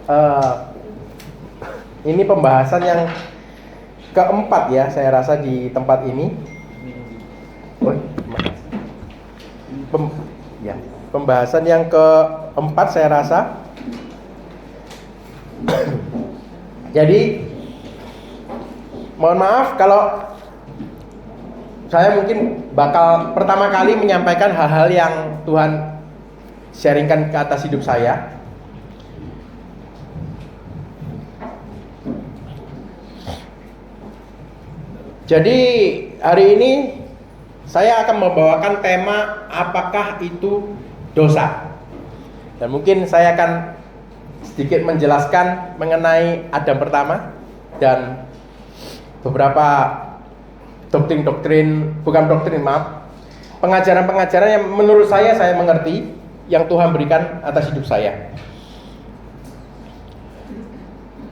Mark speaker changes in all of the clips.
Speaker 1: Eh, ini pembahasan yang keempat ya, saya rasa di tempat ini. Pembahasan yang keempat saya rasa. Jadi mohon maaf kalau saya mungkin bakal pertama kali menyampaikan hal-hal yang Tuhan sharingkan ke atas hidup saya. Jadi hari ini saya akan membawakan tema apakah itu dosa. Dan mungkin saya akan sedikit menjelaskan mengenai Adam pertama dan beberapa pengajaran-pengajaran yang menurut saya mengerti yang Tuhan berikan atas hidup saya.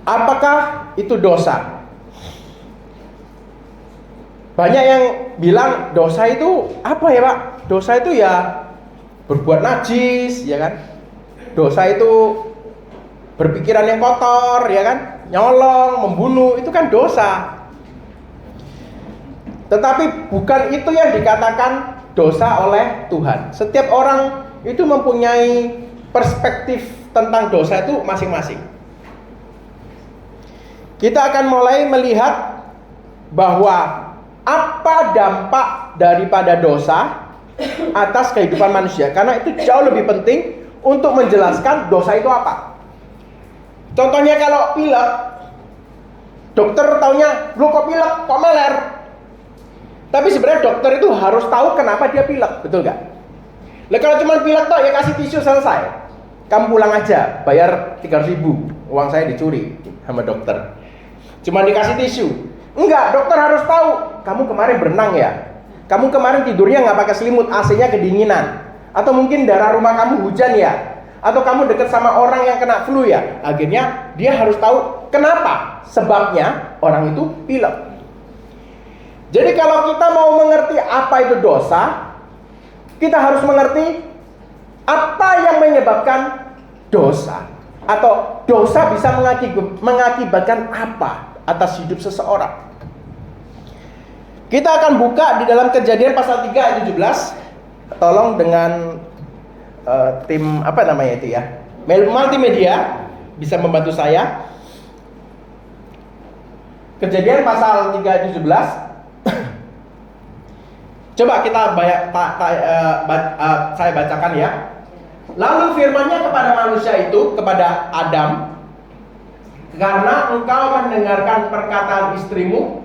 Speaker 1: Apakah itu dosa? Banyak yang bilang dosa itu apa ya Pak? Dosa itu ya berbuat najis, ya kan? Dosa itu berpikiran yang kotor, ya kan? Nyolong, membunuh, itu kan dosa. Tetapi bukan itu yang dikatakan dosa oleh Tuhan. Setiap orang itu mempunyai perspektif tentang dosa itu masing-masing. Kita akan mulai melihat bahwa apa dampak daripada dosa atas kehidupan manusia. Karena itu jauh lebih penting untuk menjelaskan dosa itu apa. Contohnya kalau pilek, dokter taunya, lu kok pilek, kok meler. Tapi sebenarnya dokter itu harus tahu kenapa dia pilek, betul gak? Nah kalau cuma pilek toh ya kasih tisu selesai. Kamu pulang aja, bayar 300.000, uang saya dicuri sama dokter. Cuma dikasih tisu. Enggak, dokter harus tahu. Kamu kemarin berenang ya? Kamu kemarin tidurnya nggak pakai selimut, AC-nya kedinginan. Atau mungkin darah rumah kamu hujan ya? Atau kamu dekat sama orang yang kena flu ya? Akhirnya dia harus tahu kenapa sebabnya orang itu pilek. Jadi kalau kita mau mengerti apa itu dosa, kita harus mengerti apa yang menyebabkan dosa. Atau dosa bisa mengakibatkan apa atas hidup seseorang. Kita akan buka di dalam Kejadian pasal 3 ayat 17. Tolong dengan tim apa namanya itu ya, multimedia bisa membantu saya. Kejadian pasal 3 ayat 17. Coba kita saya bacakan ya. Lalu firman-Nya kepada manusia itu, kepada Adam, karena engkau mendengarkan perkataan istrimu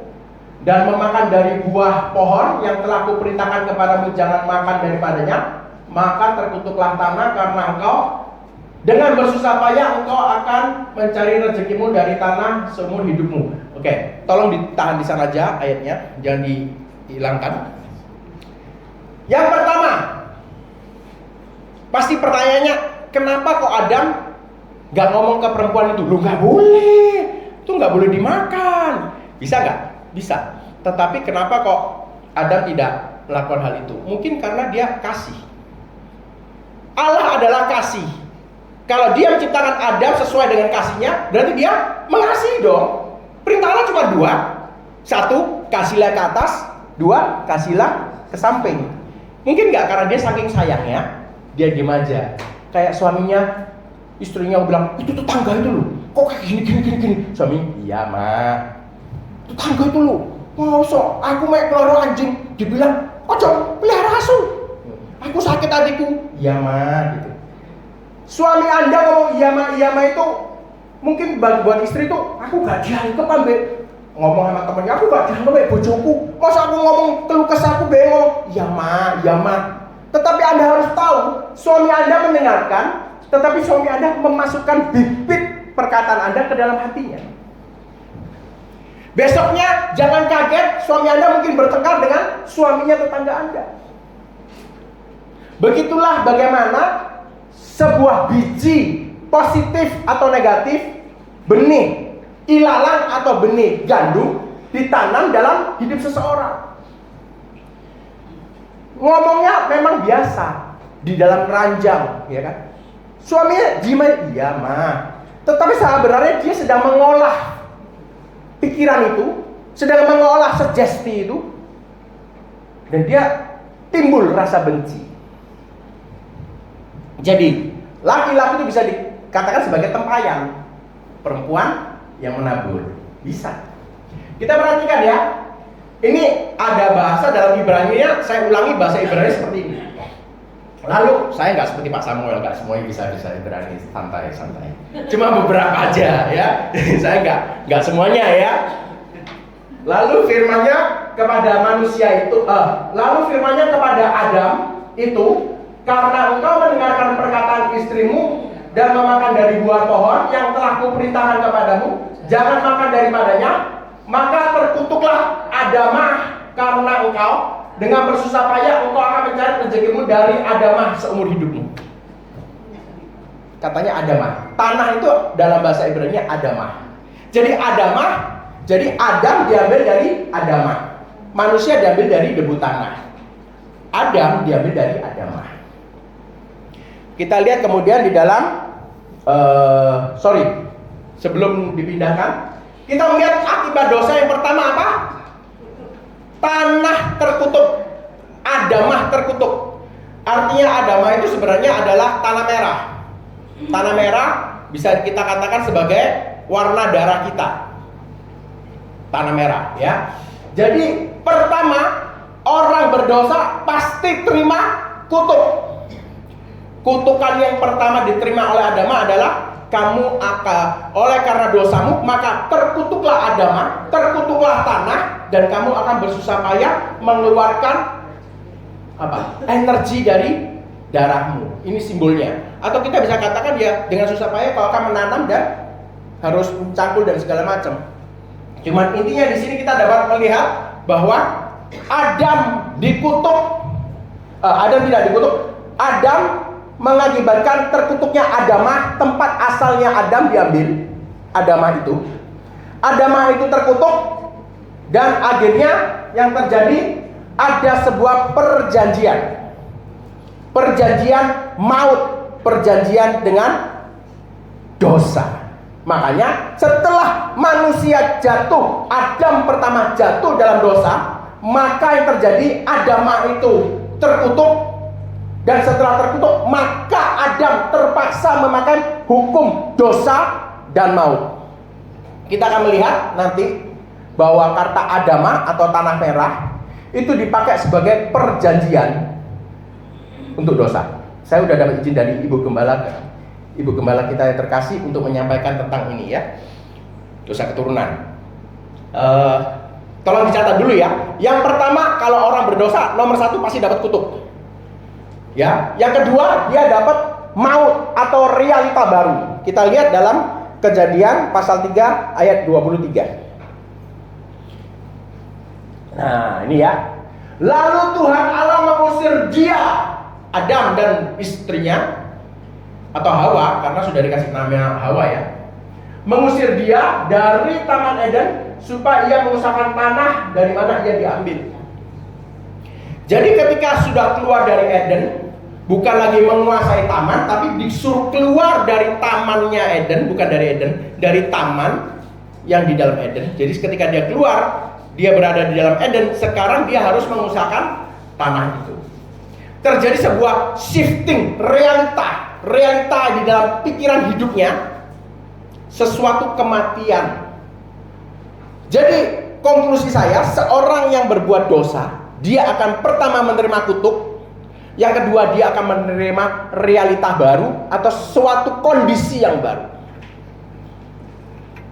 Speaker 1: dan memakan dari buah pohon yang telah kuperintahkan kepadamu jangan makan daripadanya, maka terkutuklah tanah karena engkau dengan bersusah payah engkau akan mencari rezekimu dari tanah seumur hidupmu. Oke, tolong ditahan di sana aja ayatnya, jangan dihilangkan. Yang pertama, pasti pertanyaannya, kenapa kok Adam gak ngomong ke perempuan itu? Lu gak boleh, itu gak boleh dimakan. Bisa gak? Bisa. Tetapi kenapa kok Adam tidak melakukan hal itu? Mungkin karena dia kasih. Allah adalah kasih. Kalau dia menciptakan Adam sesuai dengan kasihnya, berarti dia mengasihi dong. Perintah Allah cuma dua. Satu, kasihlah ke atas. Dua, kasihlah ke samping. Mungkin gak karena dia saking sayangnya, dia diem aja. Kayak suaminya, istrinya bilang, itu tetangga itu loh, kok kayak gini. Suami, iya mah, tetangga itu loh, masa aku main peloro anjing, dibilang, ojo pelihara asu, aku sakit hatiku. Iya mah gitu. Suami Anda ngomong iya mah itu mungkin buat istri itu, aku gak dianggap ambil. Ngomong sama temennya, aku gak dianggap ambil bojoku. Masa aku ngomong keluh kesah aku bengong. Iya mah. Tetapi Anda harus tahu, suami Anda mendengarkan, tetapi suami Anda memasukkan bibit perkataan Anda ke dalam hatinya. Besoknya jangan kaget, suami Anda mungkin bertengkar dengan suaminya tetangga Anda. Begitulah bagaimana sebuah biji positif atau negatif, benih ilalang atau benih gandum ditanam dalam hidup seseorang. Ngomongnya memang biasa di dalam ranjang, ya kan? Suaminya jima, iya mah. Tetapi sebenarnya dia sedang mengolah pikiran itu, sedang mengolah sugesti itu, dan dia timbul rasa benci. Jadi laki-laki itu bisa dikatakan sebagai tempayan, perempuan yang menabur. Bisa. Kita perhatikan ya. Ini ada bahasa dalam Ibrani-nya, saya ulangi bahasa Ibrani seperti ini. Lalu saya nggak seperti Pak Samuel, nggak semuanya bisa Ibrani, santai. Cuma beberapa aja ya. Saya nggak semuanya ya. Lalu firman-Nya kepada manusia itu, lalu firman-Nya kepada Adam itu, karena engkau mendengarkan perkataan istrimu dan memakan dari buah pohon yang telah kuperintahkan kepadamu, jangan makan daripadanya, maka terkutuklah Adamah karena engkau dengan bersusah payah engkau akan mencari rezekimu dari Adamah seumur hidupmu. Katanya Adamah. Tanah itu dalam bahasa Ibrani Adamah. Jadi Adamah, jadi Adam diambil dari Adamah. Manusia diambil dari debu tanah. Adam diambil dari Adamah. Kita lihat kemudian di dalam sebelum dipindahkan, kita melihat akibat dosa yang pertama apa? Tanah terkutuk, Adamah terkutuk. Artinya Adamah itu sebenarnya adalah tanah merah. Tanah merah bisa kita katakan sebagai warna darah kita. Tanah merah ya. Jadi pertama, orang berdosa pasti terima kutuk. Kutukan yang pertama diterima oleh Adamah adalah kamu akan, oleh karena dosamu maka terkutuklah Adamah, terkutuklah tanah, dan kamu akan bersusah payah mengeluarkan energi dari darahmu. Ini simbolnya. Atau kita bisa katakan ya dengan susah payah kau akan menanam dan harus mencangkul dan segala macam. Cuman intinya di sini kita dapat melihat bahwa Adam dikutuk, Adam tidak dikutuk, Adam mengakibatkan terkutuknya Adamah, tempat asalnya Adam diambil. Adamah itu terkutuk, dan akhirnya yang terjadi ada sebuah perjanjian maut, perjanjian dengan dosa. Makanya setelah manusia jatuh, Adam pertama jatuh dalam dosa, maka yang terjadi Adamah itu terkutuk. Dan setelah terkutuk, maka Adam terpaksa memakan hukum dosa dan maut. Kita akan melihat nanti bahwa kata Adamah atau tanah merah itu dipakai sebagai perjanjian untuk dosa. Saya sudah dapat izin dari Ibu Gembala kita yang terkasih untuk menyampaikan tentang ini ya, dosa keturunan. Tolong dicatat dulu ya. Yang pertama, kalau orang berdosa, nomor satu pasti dapat kutuk. Ya, yang kedua dia dapat maut atau realita baru. Kita lihat dalam Kejadian pasal 3 ayat 23. Nah, ini ya. Lalu Tuhan Allah mengusir dia, Adam dan istrinya atau Hawa, karena sudah dikasih nama Hawa ya. Mengusir dia dari Taman Eden supaya ia mengusahakan tanah dari mana ia diambil. Jadi ketika sudah keluar dari Eden, bukan lagi menguasai taman, tapi disuruh keluar dari tamannya Eden, bukan dari Eden, dari taman yang di dalam Eden. Jadi ketika dia keluar, dia berada di dalam Eden, sekarang dia harus mengusahakan tanah itu. Terjadi sebuah shifting realita di dalam pikiran hidupnya, sesuatu kematian. Jadi konklusi saya, seorang yang berbuat dosa, dia akan pertama menerima kutuk. Yang kedua, dia akan menerima realita baru atau suatu kondisi yang baru.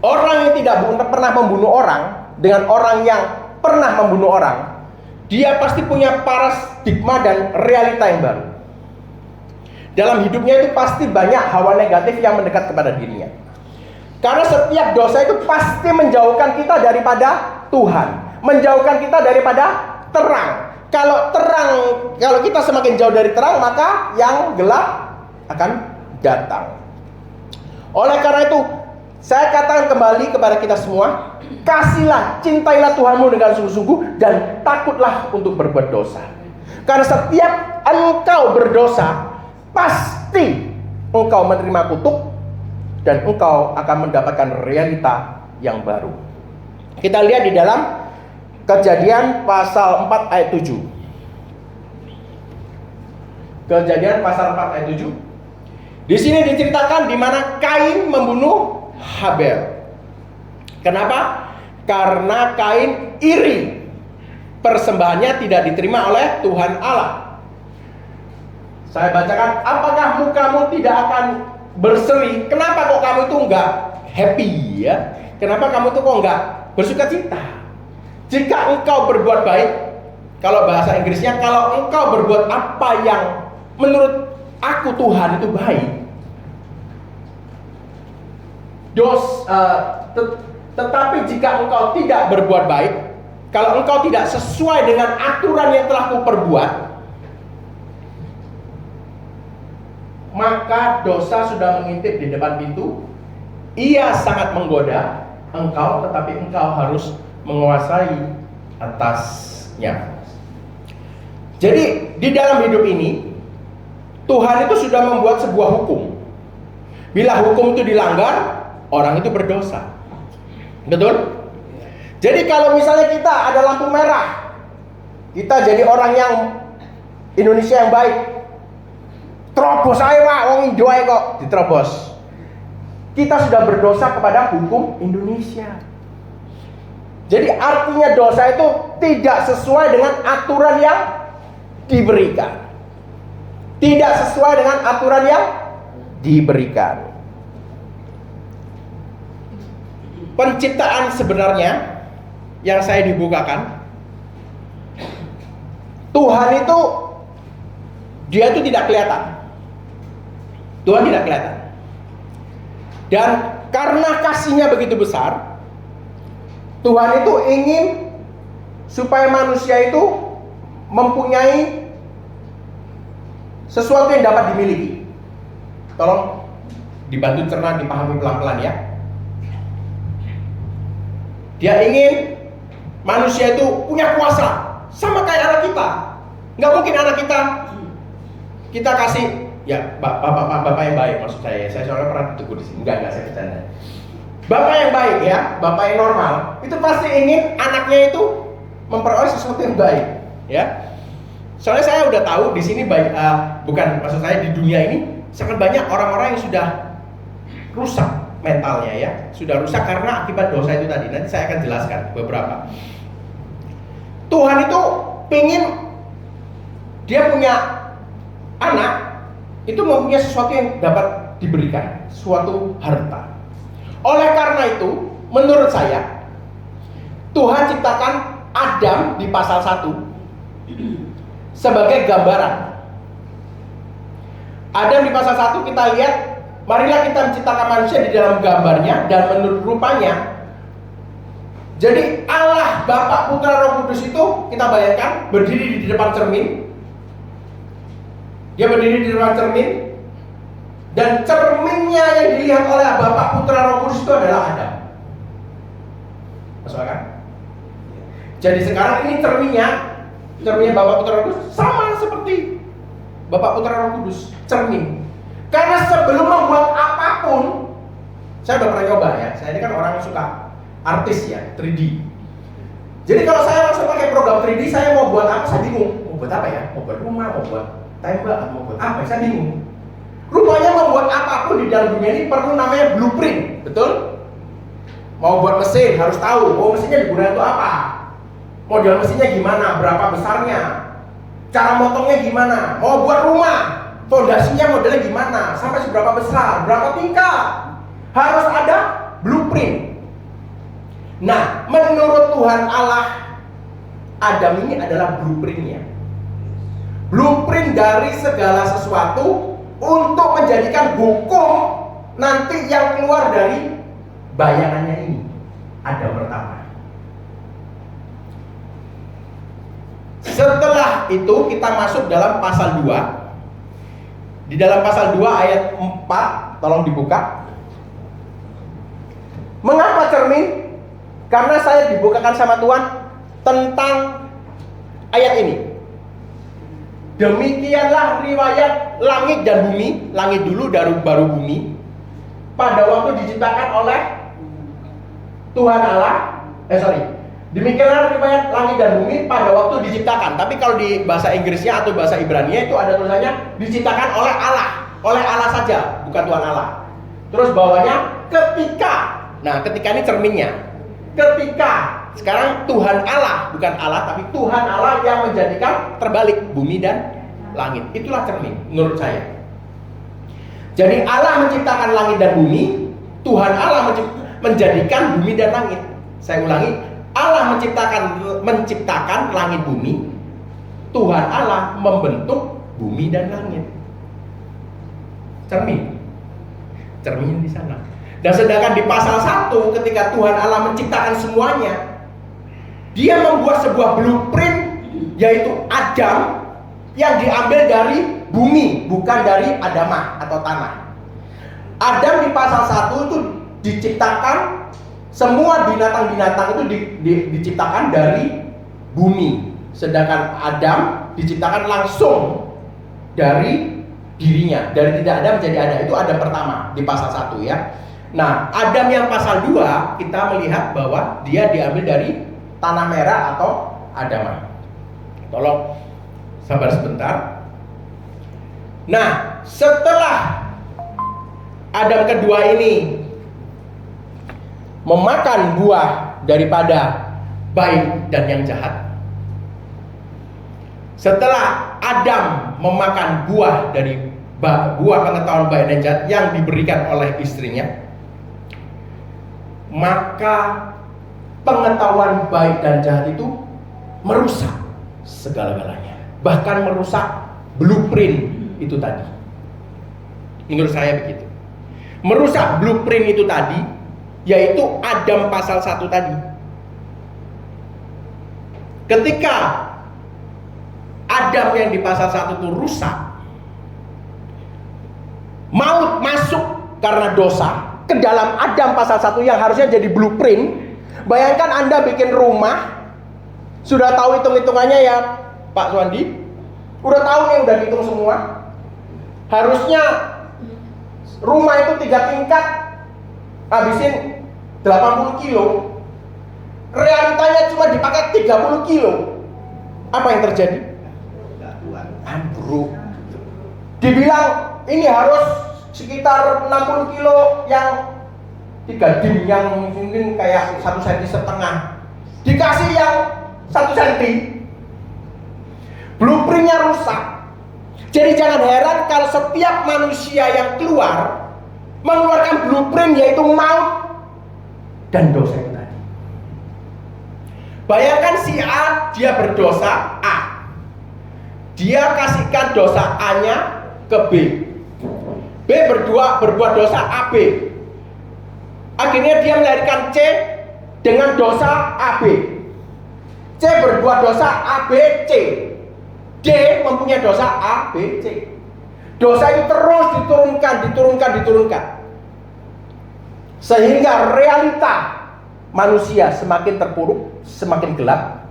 Speaker 1: Orang yang tidak pernah membunuh orang dengan orang yang pernah membunuh orang, dia pasti punya paradigma dan realita yang baru. Dalam hidupnya itu pasti banyak hawa negatif yang mendekat kepada dirinya. Karena setiap dosa itu pasti menjauhkan kita daripada Tuhan, menjauhkan kita daripada terang. Kalau kita semakin jauh dari terang, maka yang gelap akan datang. Oleh karena itu, saya katakan kembali kepada kita semua, kasihlah, cintailah Tuhanmu dengan sungguh-sungguh dan takutlah untuk berbuat dosa. Karena setiap engkau berdosa, pasti engkau menerima kutuk dan engkau akan mendapatkan realita yang baru. Kita lihat di dalam Kejadian pasal 4 ayat 7. Kejadian pasal 4 ayat 7. Di sini diceritakan di mana Kain membunuh Habel. Kenapa? Karena Kain iri. Persembahannya tidak diterima oleh Tuhan Allah. Saya bacakan, apakah mukamu tidak akan berseri? Kenapa kok kamu itu enggak happy ya? Kenapa kamu itu kok enggak bersuka cita? Jika engkau berbuat baik, kalau bahasa Inggrisnya, kalau engkau berbuat apa yang menurut aku Tuhan itu baik, tetapi jika engkau tidak berbuat baik, kalau engkau tidak sesuai dengan aturan yang telah kuperbuat, maka dosa sudah mengintip di depan pintu. Ia sangat menggoda engkau, tetapi engkau harus menguasai atasnya. Jadi di dalam hidup ini Tuhan itu sudah membuat sebuah hukum. Bila hukum itu dilanggar, orang itu berdosa. Betul? Jadi kalau misalnya kita ada lampu merah, kita jadi orang yang Indonesia yang baik, terobos aja Pak, wong Indo ae kok diterobos. Kita sudah berdosa kepada hukum Indonesia. Jadi artinya dosa itu tidak sesuai dengan aturan yang diberikan. Tidak sesuai dengan aturan yang diberikan. Penciptaan sebenarnya yang saya dibukakan, Tuhan itu dia itu tidak kelihatan. Tuhan tidak kelihatan. Dan karena kasihnya begitu besar, Tuhan itu ingin supaya manusia itu mempunyai sesuatu yang dapat dimiliki. Tolong dibantu cerna, dipahami pelan-pelan ya. Dia ingin manusia itu punya kuasa, sama kayak anak kita. Nggak mungkin anak kita kasih, ya bapak yang baik maksud saya. Saya soalnya pernah ditegur di sini. Enggak saya bercanda. Bapak yang baik ya, bapak yang normal, itu pasti ingin anaknya itu memperoleh sesuatu yang baik, ya. Soalnya saya udah tahu di sini banyak, bukan maksud saya di dunia ini sangat banyak orang-orang yang sudah rusak mentalnya ya, sudah rusak karena akibat dosa itu tadi. Nanti saya akan jelaskan beberapa. Tuhan itu pengen dia punya anak itu mempunyai sesuatu yang dapat diberikan, suatu harta. Oleh karena itu, menurut saya, Tuhan ciptakan Adam di pasal 1 sebagai gambaran. Adam di pasal 1 kita lihat, marilah kita menciptakan manusia di dalam gambarnya dan menurut rupanya. Jadi Allah, Bapa, Putra, Roh Kudus itu kita bayangkan berdiri di depan cermin. Dia berdiri di depan cermin. Dan cerminnya yang dilihat oleh Bapa, Putra, Roh Kudus itu adalah Adam. Masuk akal? Jadi sekarang ini cerminnya Bapa, Putra, Roh Kudus sama seperti Bapa, Putra, Roh Kudus, cermin. Karena sebelum membuat apapun, saya udah pernah coba ya. Saya ini kan orang yang suka artis ya, 3D. Jadi kalau saya langsung pakai program 3D, saya mau buat apa? Saya bingung. Mau buat apa ya? Mau buat rumah, mau buat tembak, mau buat apa? Saya bingung. Rupanya membuat apapun di dalam dunia ini perlu namanya blueprint, betul? Mau buat mesin harus tahu, mesinnya digunakan untuk apa, model mesinnya gimana, berapa besarnya, cara motongnya gimana. Mau buat rumah, fondasinya modelnya gimana, sampai seberapa besar, berapa tingkat, harus ada blueprint. Nah, menurut Tuhan Allah, Adam ini adalah blueprintnya, blueprint dari segala sesuatu untuk menjadikan hukum nanti yang keluar dari bayangannya ini. Adam pertama. Setelah itu kita masuk dalam pasal 2. Di dalam pasal 2 ayat 4, tolong dibuka. Mengapa cermin? Karena saya dibukakan sama Tuhan tentang ayat ini. Demikianlah riwayat langit dan bumi, langit dulu baru bumi. pada waktu diciptakan oleh Tuhan Allah. Demikianlah riwayat langit dan bumi pada waktu diciptakan. Tapi kalau di bahasa Inggrisnya atau bahasa Ibrani itu ada tulisannya diciptakan oleh Allah saja, bukan Tuhan Allah. Terus bawahnya ketika. Nah, ketika ini cerminnya. Ketika sekarang Tuhan Allah, bukan Allah, tapi Tuhan Allah yang menjadikan terbalik bumi dan langit. Itulah cermin menurut saya. Jadi Allah menciptakan langit dan bumi, Tuhan Allah menjadikan bumi dan langit. Saya ulangi, Allah menciptakan langit bumi, Tuhan Allah membentuk bumi dan langit. Cermin di sana. Dan sedangkan di pasal 1 ketika Tuhan Allah menciptakan semuanya, Dia membuat sebuah blueprint, yaitu Adam, yang diambil dari bumi, bukan dari Adamah atau tanah. Adam di pasal 1 itu diciptakan, semua binatang-binatang itu diciptakan dari bumi. Sedangkan Adam diciptakan langsung dari dirinya, dari tidak ada menjadi ada. Itu Adam pertama di pasal 1 ya. Nah, Adam yang pasal 2 kita melihat bahwa dia diambil dari tanah merah atau Adamah. Tolong sabar sebentar. Nah, setelah Adam kedua ini memakan buah daripada baik dan yang jahat, setelah Adam memakan buah dari buah pengetahuan baik dan jahat yang diberikan oleh istrinya, maka pengetahuan baik dan jahat itu merusak segala-galanya, bahkan merusak blueprint itu tadi. Menurut saya begitu. Merusak blueprint itu tadi, yaitu Adam pasal 1 tadi. Ketika Adam yang di pasal 1 itu rusak, maut masuk karena dosa ke dalam Adam pasal 1 yang harusnya jadi blueprint. Bayangkan Anda bikin rumah, sudah tahu hitung-hitungannya ya Pak Suwandi, udah tahu nih, udah hitung semua. Harusnya rumah itu 3 tingkat, habisin 80 kilo. Realitanya cuma dipakai 30 kilo. Apa yang terjadi? Ambruk. Dibilang ini harus sekitar 60 kilo yang 3 dim, yang mungkin kayak 1,5 cm. Dikasih yang 1 cm. Blueprintnya rusak. Jadi jangan heran kalau setiap manusia yang keluar mengeluarkan blueprint, yaitu maut dan dosa itu tadi. Bayangkan si A, dia berdosa A. Dia kasihkan dosa A-nya ke B. B berbuat dosa AB. Akhirnya dia melahirkan C dengan dosa AB. C berbuat dosa ABC. D mempunyai dosa ABC. Dosa itu terus diturunkan. Sehingga realita manusia semakin terpuruk, semakin gelap,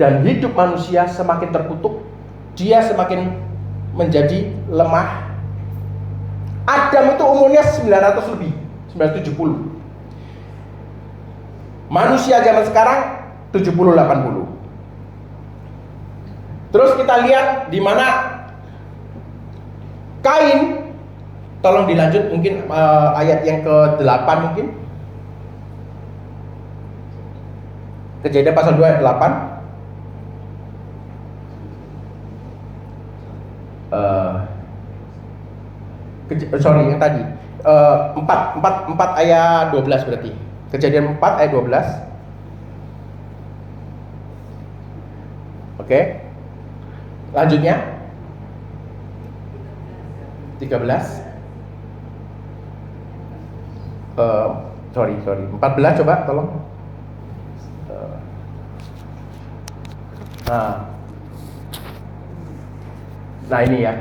Speaker 1: dan hidup manusia semakin terkutuk. Dia semakin menjadi lemah. Adam itu umurnya 900 lebih, 970. Manusia zaman sekarang 70-80. Terus kita lihat di mana Kain. Tolong dilanjut mungkin ayat yang ke-8 mungkin. Kejadian pasal 2 ayat 8. Yang tadi 4 ayat 12 berarti. Kejadian 4 ayat 12. Oke. Lanjutnya 13. 14 coba tolong. Nah ini ya.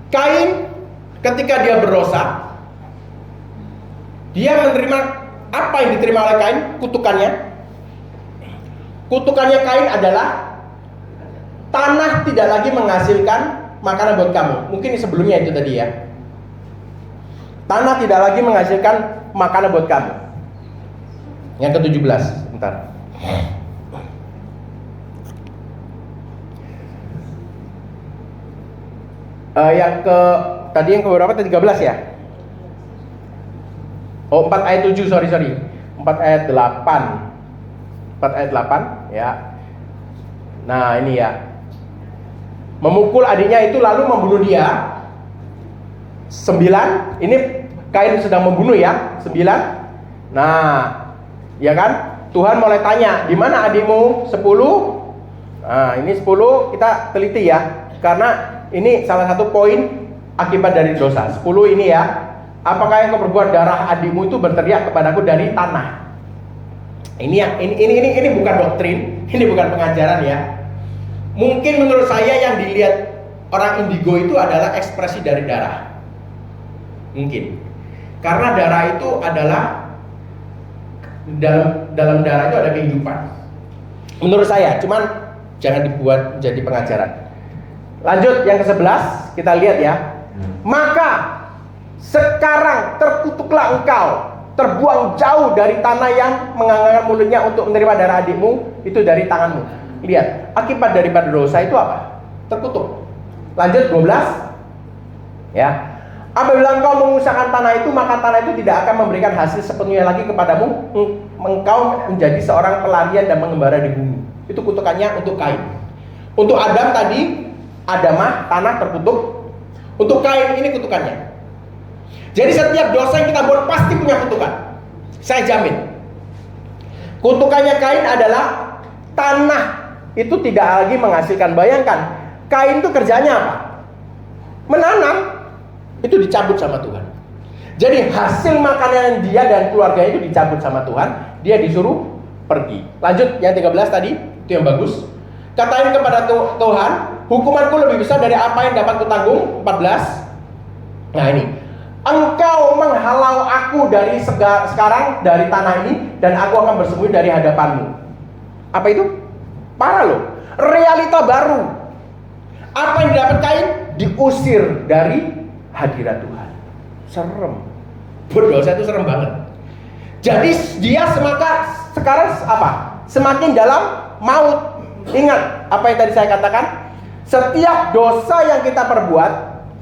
Speaker 1: Kain ketika dia berdosa, dia menerima apa yang diterima oleh Kain? Kutukannya. Kutukannya Kain adalah tanah tidak lagi menghasilkan makanan buat kamu. Mungkin sebelumnya itu tadi ya. Tanah tidak lagi menghasilkan makanan buat kamu. Yang ke-17, bentar. Tadi yang ke berapa? 13 ya? Oh, 4 ayat 7, sorry. 4 ayat 8. 4 ayat 8 ya. Nah, ini ya. Memukul adiknya itu lalu membunuh dia. 9, ini Kain sedang membunuh ya. 9. Nah, ya kan? Tuhan mulai tanya, "Di mana adikmu?" 10. Nah, ini 10 kita teliti ya. Karena ini salah satu poin akibat dari dosa. 10 ini ya. Apakah yang kau perbuat darah adikmu itu berteriak kepadaku dari tanah? Ini bukan doktrin, ini bukan pengajaran ya. Mungkin menurut saya yang dilihat orang indigo itu adalah ekspresi dari darah. Mungkin. Karena darah itu adalah dalam darah itu ada kehidupan. Menurut saya, cuman jangan dibuat jadi pengajaran. Lanjut yang ke-11, kita lihat ya. Maka sekarang terkutuklah engkau, terbuang jauh dari tanah yang mengangkat mulutnya untuk menerima darah adikmu itu dari tanganmu. Lihat, akibat daripada dosa itu apa? Terkutuk. Lanjut 12. Ya. Apabila engkau mengusahakan tanah itu, maka tanah itu tidak akan memberikan hasil sepenuhnya lagi kepadamu. Engkau menjadi seorang pelarian dan mengembara di bumi. Itu kutukannya untuk Kain. Untuk Adam tadi, Adamah, tanah terkutuk. Untuk Kain ini kutukannya. Jadi setiap dosa yang kita buat pasti punya kutukan. Saya jamin. Kutukannya Kain adalah tanah itu tidak lagi menghasilkan. Bayangkan, Kain itu kerjanya apa? Menanam. Itu dicabut sama Tuhan. Jadi hasil makanan dia dan keluarganya itu dicabut sama Tuhan. Dia disuruh pergi. Lanjut yang 13 tadi, itu yang bagus. Katakan kepada Tuhan, hukumanku lebih besar dari apa yang dapat kutanggung. 14. Nah ini, engkau menghalau aku dari sekarang dari tanah ini, dan aku akan bersembunyi dari hadapanmu. Apa itu? Parah loh. Realita baru. Apa yang didapat Kain? Diusir dari hadirat Tuhan. Serem. Berdosa itu serem banget. Jadi dia sekarang apa? Semakin dalam maut. Ingat apa yang tadi saya katakan? Setiap dosa yang kita perbuat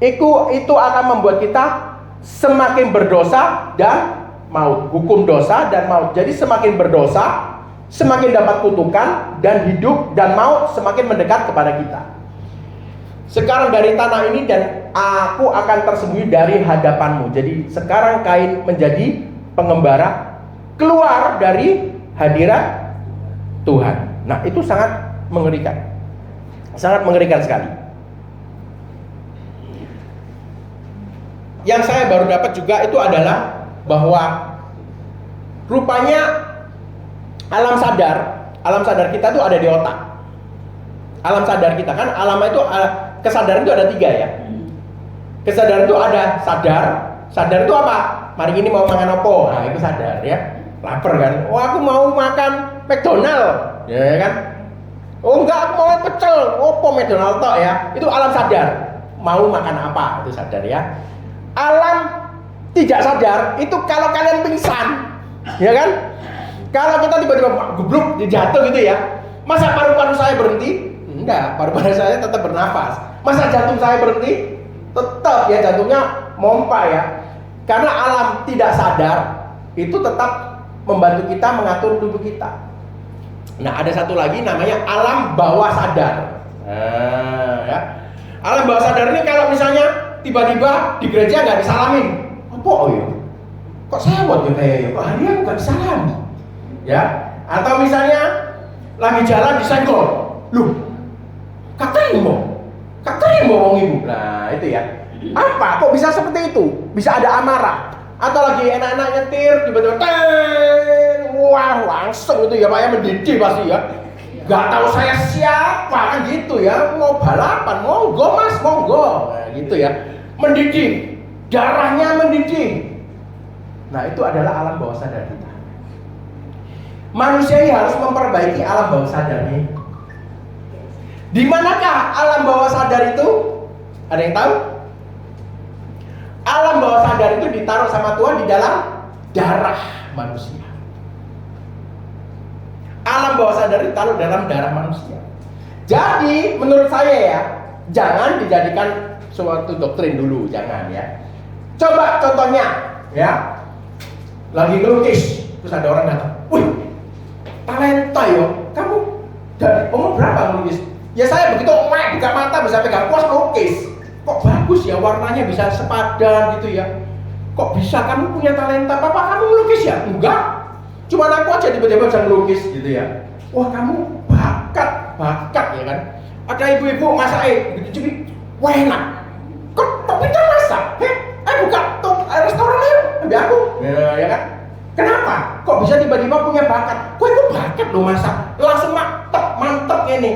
Speaker 1: itu akan membuat kita semakin berdosa dan maut. Hukum dosa dan maut. Jadi semakin berdosa, semakin dapat kutukan, dan hidup dan maut semakin mendekat kepada kita. Sekarang dari tanah ini dan aku akan tersembunyi dari hadapanmu. Jadi sekarang Kain menjadi pengembara, keluar dari hadirat Tuhan. Nah itu sangat mengerikan. Sangat mengerikan sekali. Yang saya baru dapat juga itu adalah bahwa rupanya alam sadar kita itu ada di otak. Alam sadar kita kan, kesadaran itu ada 3 ya. Kesadaran itu ada sadar itu apa? Mari ini mau makan apa? Nah itu sadar ya. Lapar kan? Oh aku mau makan McDonald, ya kan? Oh enggak, aku mau pecel. Oh McDonald tok ya. Itu alam sadar. Mau makan apa? Itu sadar ya. Alam tidak sadar itu kalau kalian pingsan, ya kan? Kalau kita tiba-tiba gubluk jatuh gitu ya. Masa paru-paru saya berhenti? Enggak, paru-paru saya tetap bernafas. Masa jantung saya berhenti? Tetap ya, jantungnya mompa ya. Karena alam tidak sadar itu tetap membantu kita mengatur tubuh kita. Nah, ada satu lagi namanya alam bawah sadar. Nah, ya. Alam bawah sadar ini kalau misalnya tiba-tiba di gereja nggak disalamin, apa oh ya? Kok sewot ya kayak kok hari aku nggak disalami? Ya, atau misalnya lagi jalan disenggol, loh, Katanya mau ibu. Nah itu ya. Apa? Kok bisa seperti itu? Bisa ada amarah. Atau lagi enak-enak nyetir, tiba-tiba wah langsung itu ya Pak ya, mendidih pasti ya. Gak tahu saya siapa kan gitu ya. Mau balapan, monggo mas, monggo. Nah, gitu ya. Mendidih, darahnya mendidih. Nah itu adalah alam bawah sadar kita. Manusia ini harus memperbaiki alam bawah sadarnya. Di manakah alam bawah sadar itu? Ada yang tahu? Alam bawah sadar itu ditaruh sama Tuhan di dalam darah manusia. Alam bawah sadar ditaruh dalam darah manusia. Jadi menurut saya ya, jangan dijadikan suatu doktrin dulu, jangan ya. Coba contohnya ya, lagi ngelukis, terus ada orang datang, wih, talenta yo, kamu dari umur berapa ngelukis? Ya saya begitu, buka mata bisa pegang kuas melukis. Kok bagus ya, warnanya bisa sepadan gitu ya. Kok bisa, kamu punya talenta, papa kamu melukis ya? Enggak, cuma aku aja tiba-tiba bisa melukis gitu ya. Wah kamu bakat ya kan. Ada ibu-ibu masak begitu jadi, wah enak. Kok pintar masak? Buka restoran ya, ambil aku ya kan. Kenapa? Kok bisa tiba-tiba punya bakat? Kok itu bakat lo masak, langsung mantep ini.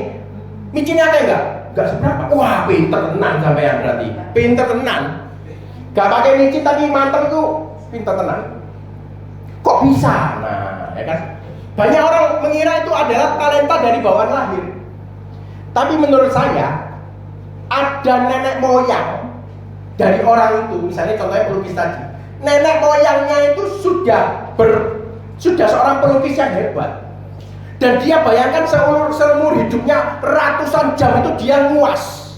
Speaker 1: Micinnya kayak enggak seberapa. Wah pinter tenan sampean berarti. Pinter tenan. Gak pakai micin tapi mantep itu pinter tenan. Kok bisa? Nah ya kan. Banyak orang mengira itu adalah talenta dari bawaan lahir. Tapi menurut saya ada nenek moyang dari orang itu. Misalnya contohnya pelukis tadi. Nenek moyangnya itu sudah seorang pelukis yang hebat. Dan dia bayangkan seumur hidupnya ratusan jam itu dia nguas.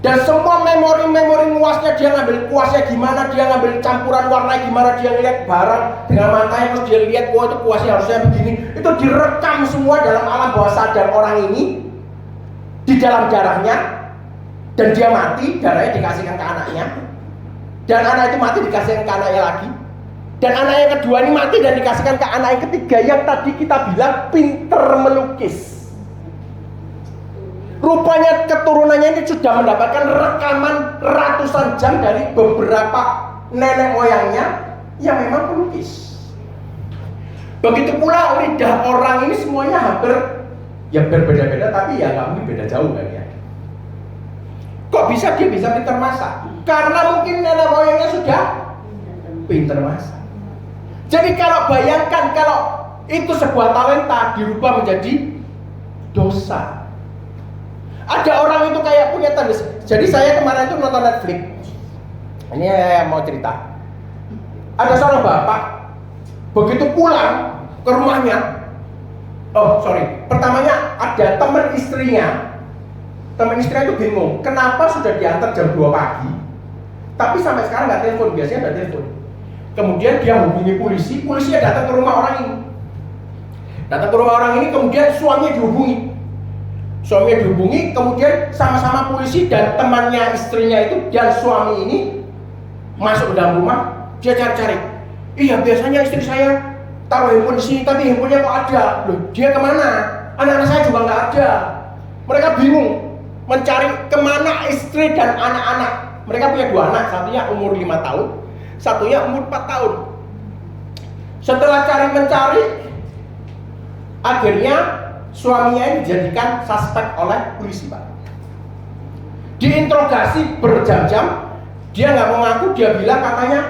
Speaker 1: Dan semua memori nguasnya, dia ngambil kuasnya gimana, dia ngambil campuran warna gimana, dia lihat barang dengan matanya, terus dia lihat, wah itu kuasnya harusnya begini. Itu direkam semua dalam alam bawah sadar orang ini, di dalam darahnya. Dan dia mati, darahnya dikasihkan ke anaknya. Dan anak itu mati dikasihkan ke anaknya lagi. Dan anak yang kedua ini mati dan dikasihkan ke anak yang ketiga yang tadi kita bilang pinter melukis. Rupanya keturunannya ini sudah mendapatkan rekaman ratusan jam dari beberapa nenek moyangnya yang memang pelukis. Begitu pula lidah orang ini semuanya hampir ya berbeda-beda, tapi ya nggak mungkin beda jauh kan ya. Kok bisa dia bisa pinter masak? Karena mungkin nenek moyangnya sudah pinter masak. Jadi kalau bayangkan kalau itu sebuah talenta dirubah menjadi dosa. Ada orang itu kayak punya tanda. Jadi saya kemarin itu nonton Netflix. Ini yang mau cerita. Ada seorang bapak begitu pulang ke rumahnya. Pertamanya ada teman istrinya. Teman istrinya itu bingung, kenapa sudah diantar jam 2 pagi, tapi sampai sekarang nggak telepon. Biasanya nggak telepon. Kemudian dia hubungi polisi, polisinya datang ke rumah orang ini. Datang ke rumah orang ini, kemudian suaminya dihubungi. Kemudian sama-sama polisi dan temannya istrinya itu dan suami ini masuk ke dalam rumah. Dia cari-cari. Iya, biasanya istri saya taruh handphone di sini, tapi handphonenya kok ada. Loh, dia kemana? Anak-anak saya juga nggak ada. Mereka bingung mencari kemana istri dan anak-anak. Mereka punya 2 anak, satunya umur 5 tahun, satunya umur 4 tahun. Setelah cari-mencari, akhirnya suaminya dijadikan suspek oleh polisi, Pak. Diinterogasi berjam-jam, dia nggak mau ngaku. Dia bilang katanya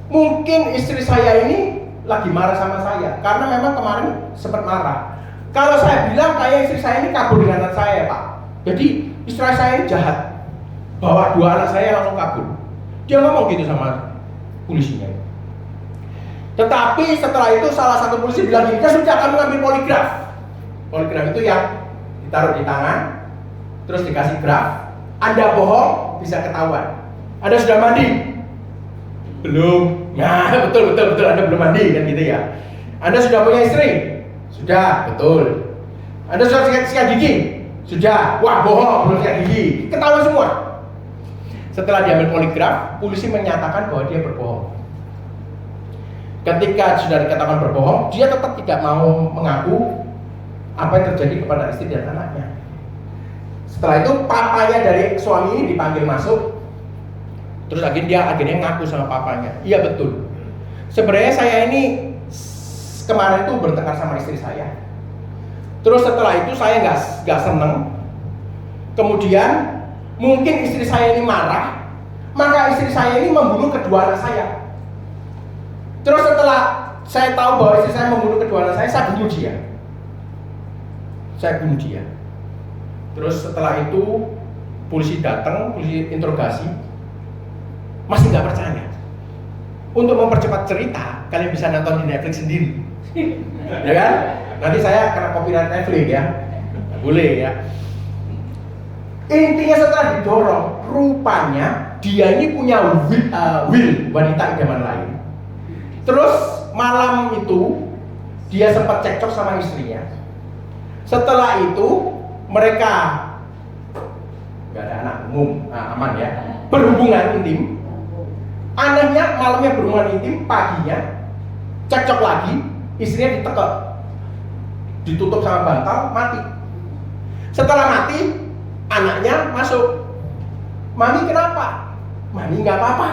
Speaker 1: mungkin istri saya ini lagi marah sama saya karena memang kemarin sempat marah. Kalau saya bilang kayak istri saya ini kabur dengan anak saya, Pak. Jadi istri saya ini jahat, bawa 2 anak saya langsung kabur. Dia ngomong gitu sama polisinya. Tetapi setelah itu salah satu polisi bilang gini, dia sudah akan mengambil poligraf. Poligraf itu yang ditaruh di tangan, terus dikasih graf. Anda bohong, bisa ketahuan. Anda sudah mandi? Belum. Nah, betul Anda belum mandi kan gitu ya. Anda sudah punya istri? Sudah, betul. Anda sudah sikat gigi? Sudah. Wah, bohong, belum sikat gigi. Ketahuan semua. Setelah diambil poligraf, polisi menyatakan bahwa dia berbohong. Ketika sudah dikatakan berbohong, dia tetap tidak mau mengaku apa yang terjadi kepada istri dan anaknya. Setelah itu papanya dari suami ini dipanggil masuk. Terus akhirnya ngaku sama papanya. Iya betul. Sebenarnya saya ini kemarin itu bertengkar sama istri saya. Terus setelah itu saya nggak seneng. Kemudian mungkin istri saya ini marah, maka istri saya ini membunuh kedua anak saya. Terus setelah saya tahu bahwa istri saya membunuh kedua anak saya bunuh dia. Terus setelah itu polisi datang, polisi interogasi, masih nggak percaya. Untuk mempercepat cerita, kalian bisa nonton di Netflix sendiri, ya kan? Nanti saya kena copyright Netflix ya, boleh ya. Intinya setelah didorong, rupanya dia ini punya will wanita idaman lain. Terus malam itu dia sempat cekcok sama istrinya. Setelah itu mereka nggak ada anak umum, aman ya, berhubungan intim. Anehnya malamnya berhubungan intim, paginya cekcok lagi, istrinya ditekuk, ditutup sama bantal, mati. Setelah mati, anaknya masuk. Mami kenapa? Mami nggak apa-apa.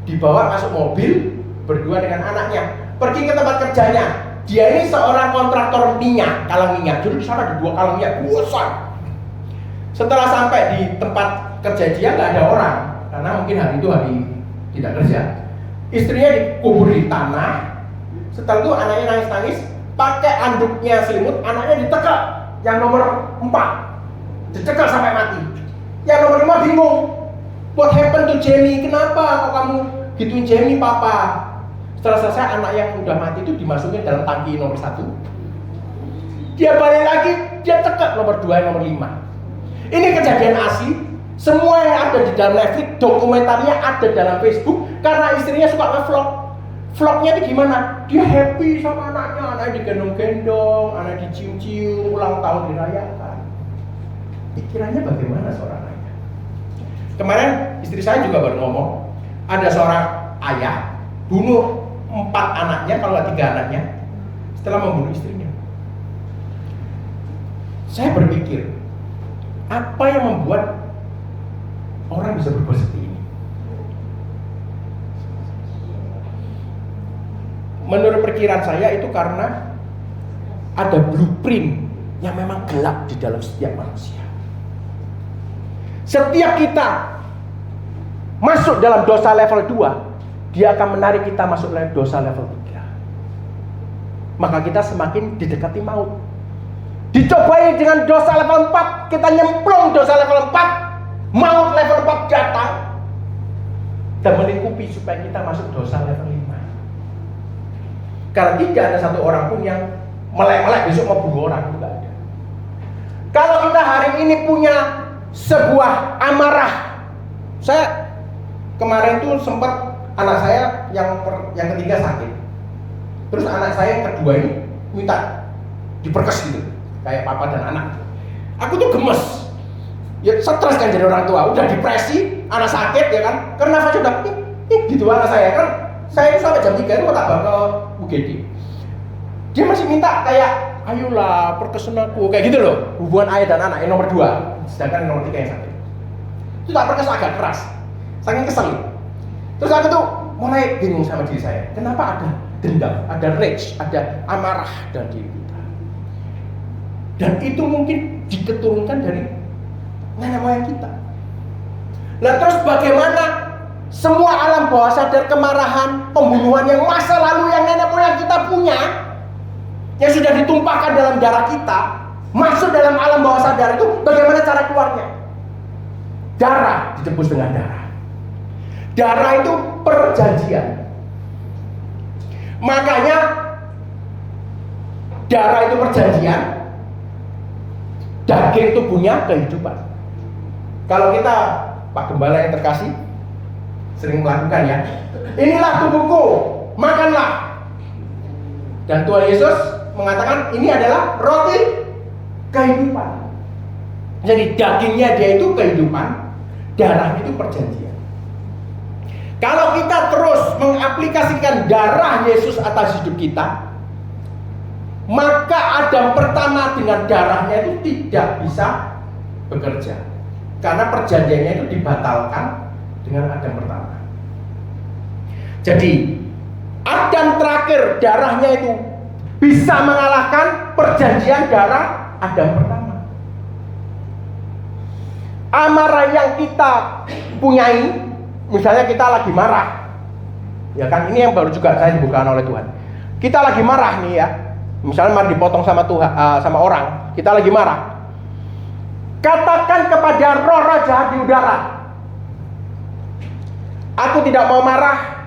Speaker 1: Dibawa masuk mobil berdua dengan anaknya, pergi ke tempat kerjanya. Dia ini seorang kontraktor minyak, kalang minyak. Jadi di sana ada 2 kalang minyak besar. Setelah sampai di tempat kerja dia nggak ada orang, karena mungkin hari itu hari tidak kerja. Istrinya dikubur di tanah. Setelah itu anaknya nangis-nangis, pakai anduknya selimut, anaknya ditekak. Yang nomor 4 dicekal sampai mati. Yang nomor 5 bingung. What happened to Jamie? Kenapa kok kamu gituin Jamie, papa? Setelah selesai, anak yang udah mati itu dimasukin dalam tangki nomor 1. Dia balik lagi, dia tekak nomor 2, nomor 5. Ini kejadian asli. Semua yang ada di dalam Netflix, dokumentarnya ada dalam Facebook. Karena istrinya suka nge-vlog. Vlognya itu gimana? Dia happy sama anaknya digendong-gendong, anak dicium-cium, ulang tahun dirayakan. Pikirannya bagaimana seorang ayah? Kemarin istri saya juga baru ngomong, ada seorang ayah bunuh 4 anaknya, kalau nggak 3 anaknya, setelah membunuh istrinya. Saya berpikir, apa yang membuat orang bisa berbuat seperti ini? Menurut perkiraan saya itu karena ada blueprint yang memang gelap di dalam setiap manusia. Setiap kita masuk dalam dosa level 2, dia akan menarik kita masuk dalam dosa level 3. Maka kita semakin didekati maut. Dicobai dengan dosa level 4, kita nyemplung dosa level 4, maut level 4 datang dan melingkupi supaya kita masuk dosa level 5. Karena tidak ada satu orang pun yang melek-melek besok mau bunuh orang, tidak ada. Kalau kita hari ini punya sebuah amarah, saya kemarin tuh sempat anak saya yang ketiga sakit, terus anak saya yang kedua ini minta diperkes gitu, kayak papa dan anak. Aku tuh gemes, ya stres kan jadi orang tua, udah depresi, anak sakit ya kan, karena saya udah gitu anak saya kan. Saya itu sampai jam 3 itu mau tak ke UGD. Dia masih minta kayak, ayolah perkesen aku, kayak gitu loh. Hubungan ayah dan anak yang nomor 2, sedangkan yang nomor 3 yang sakit. Itu tak perkes agak keras, saking kesel. Terus aku tuh mulai bingung sama diri saya, kenapa ada dendam, ada rage, ada amarah dalam diri kita. Dan itu mungkin diketurunkan dari nenek moyang kita. Nah terus bagaimana semua alam bawah sadar, kemarahan, pembunuhan yang masa lalu yang nenek moyang kita punya, yang sudah ditumpahkan dalam darah kita, masuk dalam alam bawah sadar itu, bagaimana cara keluarnya? Darah ditebus dengan darah. Darah itu perjanjian. Makanya darah itu perjanjian, daging tubuhnya kehidupan. Kalau kita, Pak Gembala yang terkasih, sering melakukan ya, inilah tubuhku, makanlah. Dan Tuhan Yesus mengatakan ini adalah roti kehidupan. Jadi dagingnya dia itu kehidupan, darahnya itu perjanjian. Kalau kita terus mengaplikasikan darah Yesus atas hidup kita, maka Adam pertama dengan darahnya itu tidak bisa bekerja, karena perjanjiannya itu dibatalkan dengan Adam pertama. Jadi Adam terakhir darahnya itu bisa mengalahkan perjanjian darah Adam pertama. Amarah yang kita punyai, misalnya kita lagi marah, ya kan, ini yang baru juga saya dibukakan oleh Tuhan. Kita lagi marah nih ya, misalnya marah dipotong sama Tuhan, sama orang, kita lagi marah. Katakan kepada roh-roh jahat di udara, aku tidak mau marah,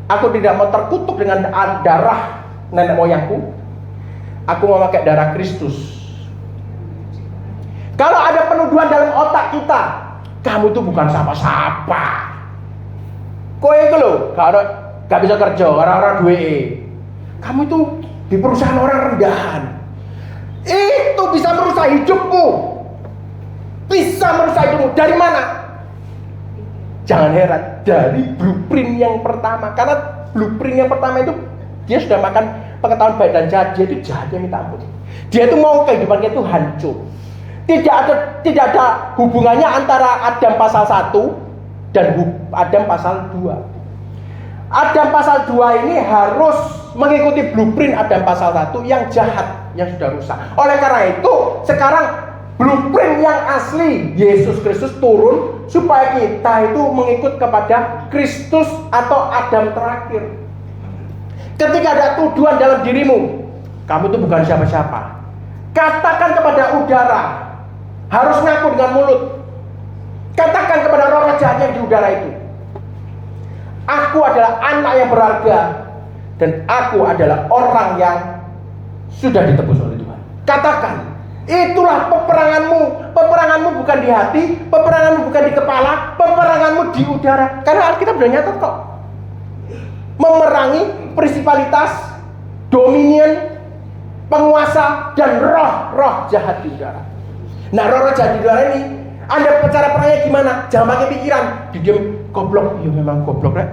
Speaker 1: aku tidak mau terkutuk dengan darah nenek moyangku, aku mau pakai darah Kristus. Kalau ada penuduhan dalam otak kita, kamu itu bukan siapa-siapa, kowe itu loh gak bisa kerja, orang-orang duwe, kamu itu di perusahaan orang rendahan, itu bisa merusak hidupmu. Bisa merusak hidupmu. Dari mana? Jangan heran, dari blueprint yang pertama. Ada blueprint yang pertama itu, dia sudah makan pengetahuan baik dan jahat. Dia itu jahatnya minta ampun. Dia itu mau kehidupannya itu hancur. Tidak ada hubungannya antara Adam pasal 1 dan Adam pasal 2. Adam pasal 2 ini harus mengikuti blueprint Adam pasal 1 yang jahat, yang sudah rusak. Oleh karena itu, sekarang blueprint yang asli, Yesus Kristus turun supaya kita itu mengikut kepada Kristus atau Adam terakhir. Ketika ada tuduhan dalam dirimu, kamu itu bukan siapa-siapa, katakan kepada udara, harus ngaku dengan mulut. Katakan kepada roh jahat yang di udara itu, aku adalah anak yang berharga, dan aku adalah orang yang sudah ditebus oleh Tuhan. Katakan, itulah peperanganmu. Peperanganmu bukan di hati, peperanganmu bukan di kepala, peperanganmu di udara. Karena Alkitab sudah nyatat kok, memerangi prinsipalitas, dominion, penguasa, dan roh-roh jahat di udara. Nah, roh-roh jahat di udara ini, Anda cara perangnya gimana? Jangan pakai pikiran. Didiam, goblok, iya memang goblok rek.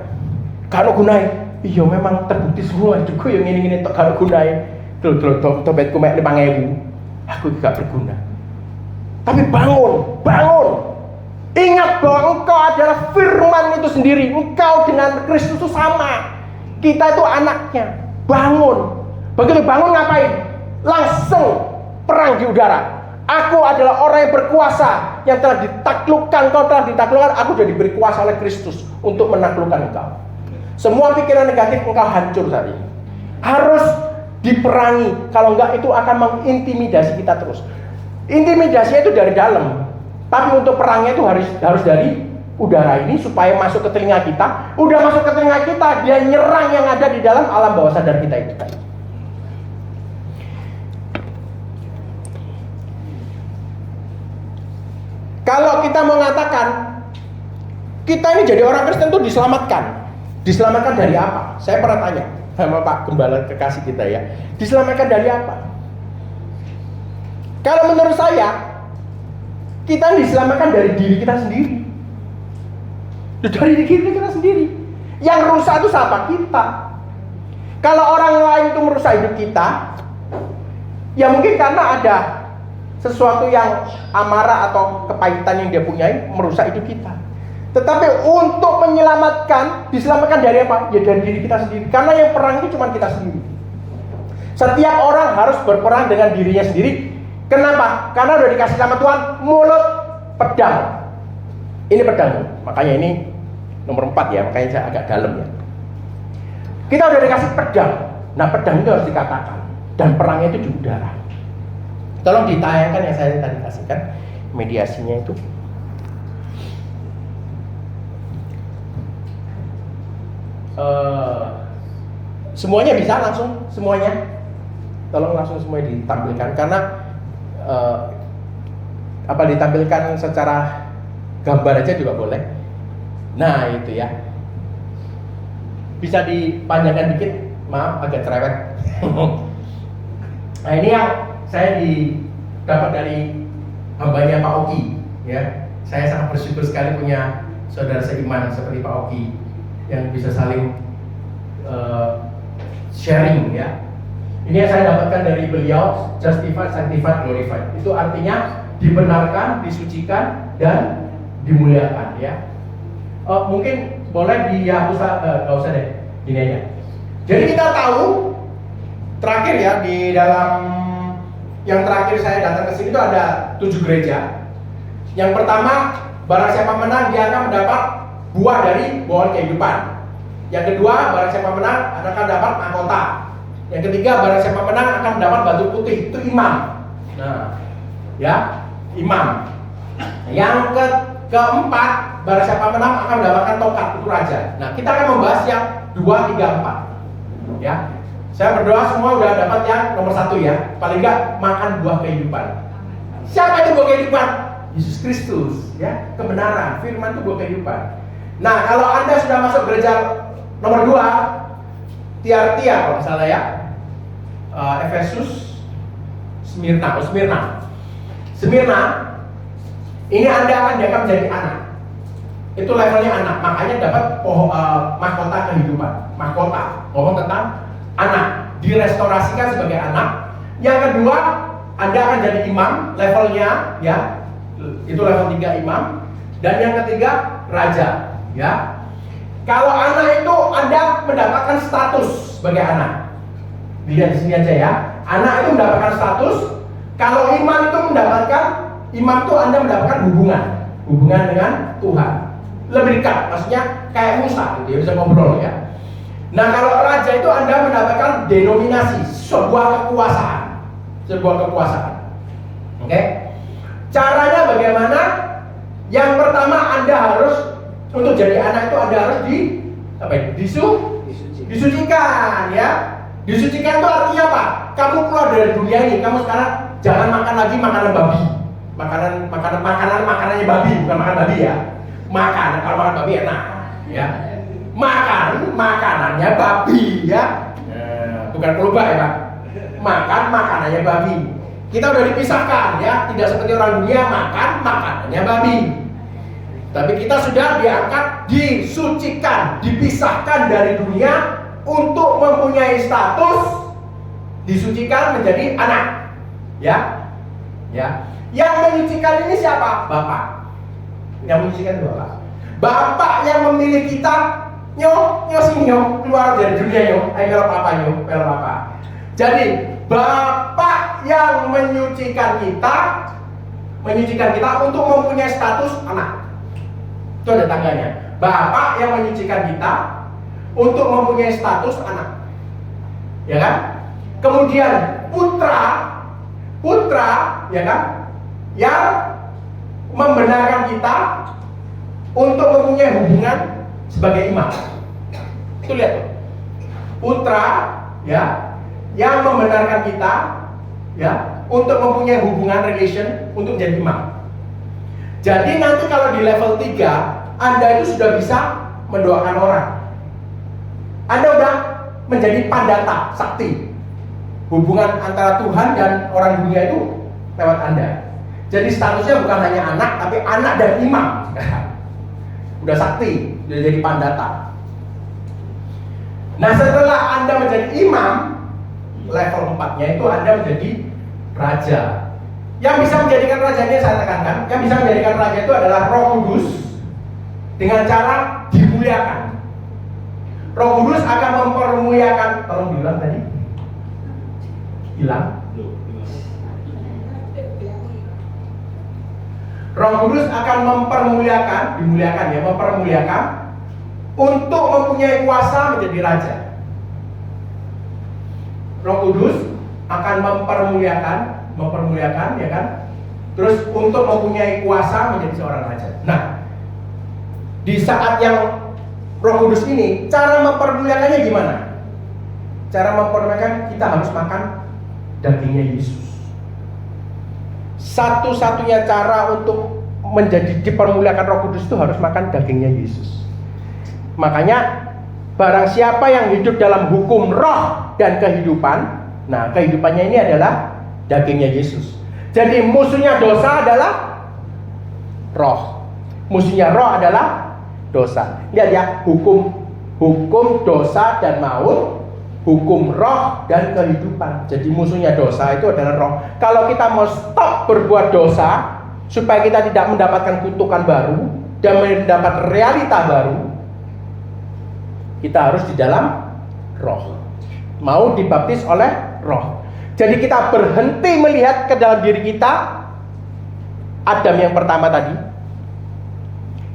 Speaker 1: Kalau gunai, iya memang terbukti semua juga yang ini tok kalau gunai. Terus dompetku mek 5.000. Aku gak berguna. Tapi bangun. Ingat bahwa engkau adalah firman itu sendiri. Engkau dengan Kristus itu sama. Kita itu anaknya. Bangun. Begitu bangun ngapain? Langsung perang di udara. Aku adalah orang yang berkuasa, yang telah ditaklukkan. Kau telah ditaklukkan. Aku sudah diberi kuasa oleh Kristus untuk menaklukkan engkau. Semua pikiran negatif engkau hancur saat ini. Harus diperangi. Kalau enggak itu akan mengintimidasi kita terus. Intimidasinya itu dari dalam. Tapi untuk perangnya itu harus dari udara ini supaya masuk ke telinga kita. Udah masuk ke telinga kita, dia nyerang yang ada di dalam alam bawah sadar kita itu. Kalau kita mengatakan kita ini jadi orang Kristen itu diselamatkan dari apa? Saya pernah tanya sama Pak Gembala kekasih kita ya, diselamatkan dari apa? Kalau menurut saya, kita diselamatkan dari diri kita sendiri. Dari diri kita sendiri. Yang rusak itu siapa? Kita. Kalau orang lain itu merusak hidup kita, ya mungkin karena ada sesuatu yang amarah atau kepahitan yang dia punyai merusak hidup kita. Tetapi untuk diselamatkan dari apa? Ya dari diri kita sendiri. Karena yang perang itu cuma kita sendiri. Setiap orang harus berperang dengan dirinya sendiri. Kenapa? Karena udah dikasih sama Tuhan mulut pedang. Ini pedang. Makanya ini nomor 4 ya. Makanya saya agak dalam ya. Kita udah dikasih pedang. Nah, pedang itu harus dikatakan. Dan perangnya itu di udara. Tolong ditayangkan yang saya tadi kasihkan mediasinya itu. Semuanya bisa langsung, semuanya. Tolong langsung semuanya ditampilkan karena ditampilkan secara gambar aja juga boleh. Nah, itu ya. Bisa dipanjangkan dikit, maaf agak cerewet. Nah, ini yang saya dapat dari hambanya Pak Oki ya. Saya sangat bersyukur sekali punya saudara seiman seperti Pak Oki yang bisa saling sharing ya. Ini yang saya dapatkan dari beliau, justified, sanctified, glorified. Itu artinya dibenarkan, disucikan, dan dimuliakan ya. Mungkin boleh dihapus, nggak usah deh, gini aja. Jadi kita tahu terakhir ya di dalam yang terakhir saya datang ke sini itu ada 7 gereja. Yang pertama, barang siapa menang dia akan mendapat buah dari pohon kehidupan. Yang kedua, barang siapa menang akan dapat mahkota. Yang ketiga, barang siapa menang akan mendapat batu putih, itu imam. Nah, ya, imam. Keempat, barang siapa menang akan mendapatkan tongkat, itu raja. Nah, kita akan membahas yang 2, 3, 4. Ya. Saya berdoa semua udah dapat yang nomor 1 ya. Paling enggak makan buah kehidupan. Siapa itu buah kehidupan? Yesus Kristus, ya. Kebenaran, firman itu buah kehidupan. Nah, kalau Anda sudah masuk gereja nomor 2, Tiatira kalau misalnya ya. Efesus, Smyrna. Ini Anda akan diangkat menjadi anak. Itu levelnya anak, makanya dapat mahkota kehidupan. Mahkota, ngomong tentang anak, direstorasikan sebagai anak. Yang kedua, Anda akan jadi imam, levelnya ya. Itu level 3 imam. Dan yang ketiga, raja, ya. Kalau anak itu Anda mendapatkan status sebagai anak. Dilihat di sini aja ya. Anak itu mendapatkan status. Kalau imam itu imam itu Anda mendapatkan hubungan dengan Tuhan. Lebih dekat, maksudnya kayak Musa gitu ya, bisa ngobrol ya. Nah, kalau raja itu Anda mendapatkan denominasi, sebuah kekuasaan. Oke? Caranya bagaimana? Yang pertama Anda harus, untuk jadi anak itu Anda harus disucikan ya. Disucikan itu artinya apa? Kamu keluar dari dunia ini, kamu sekarang jangan makan lagi makanan babi. Makanannya babi, bukan makan babi ya. Kalau makan babi enak ya. Makanannya babi ya. Bukan kelubak ya, Pak. Makanannya babi. Kita udah dipisahkan ya, tidak seperti orang dunia makan makanannya babi. Tapi kita sudah diangkat, disucikan, dipisahkan dari dunia untuk mempunyai status disucikan menjadi anak. Ya. Yang menyucikan ini siapa? Bapak. Yang menyucikan itu Bapak. Bapak yang memilih kita, keluar dari dunia ayo papa. Jadi Bapak yang menyucikan kita untuk mempunyai status anak. Itu ada tangganya. Bapak yang menyucikan kita untuk mempunyai status anak. Ya kan? Kemudian putra ya kan? Yang membenarkan kita untuk mempunyai hubungan sebagai imam. Itu lihat tuh. Putra ya yang membenarkan kita ya untuk mempunyai hubungan relation untuk menjadi imam. Jadi nanti kalau di level 3 Anda itu sudah bisa mendoakan orang. Anda udah menjadi pandata sakti. Hubungan antara Tuhan dan orang dunia itu lewat Anda. Jadi statusnya bukan hanya anak, tapi anak dan imam. Udah sakti, udah jadi pandata. Nah, setelah Anda menjadi imam, level 4-nya itu Anda menjadi raja. Yang bisa menjadikan rajanya saya tekankan, yang bisa menjadikan raja itu adalah Roh Kudus dengan cara dimuliakan. Roh Kudus akan mempermuliakan, tolong bilang tadi. Hilang. Roh Kudus akan mempermuliakan untuk mempunyai kuasa menjadi raja. Roh Kudus akan mempermuliakan ya kan? Terus untuk mempunyai kuasa menjadi seorang raja. Nah, di saat yang Roh Kudus ini, cara mempermuliakannya gimana? Cara mempermuliakan kita harus makan dagingnya Yesus. Satu-satunya cara untuk menjadi dipermuliakan Roh Kudus itu harus makan dagingnya Yesus. Makanya barang siapa yang hidup dalam hukum roh dan kehidupan, nah kehidupannya ini adalah dagingnya Yesus. Jadi musuhnya dosa adalah roh. Musuhnya roh adalah dosa. Lihat ya, hukum dosa dan maut, hukum roh dan kehidupan. Jadi musuhnya dosa itu adalah roh. Kalau kita mau stop berbuat dosa supaya kita tidak mendapatkan kutukan baru dan mendapat realita baru, kita harus di dalam roh. Mau dibaptis oleh roh. Jadi kita berhenti melihat ke dalam diri kita Adam yang pertama tadi,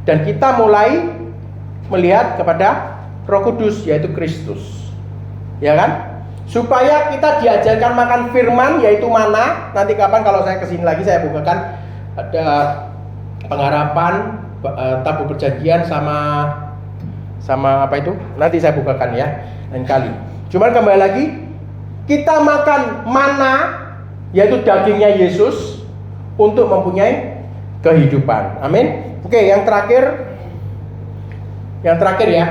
Speaker 1: dan kita mulai melihat kepada Roh Kudus, yaitu Kristus. Ya kan? Supaya kita diajarkan makan firman, yaitu mana. Nanti kapan kalau saya kesini lagi saya bukakan ada pengharapan, tabur perjanjian sama apa itu? Nanti saya bukakan ya lain kali. Cuman kembali lagi, kita makan mana, yaitu dagingnya Yesus untuk mempunyai kehidupan. Amin. Oke, yang terakhir ya.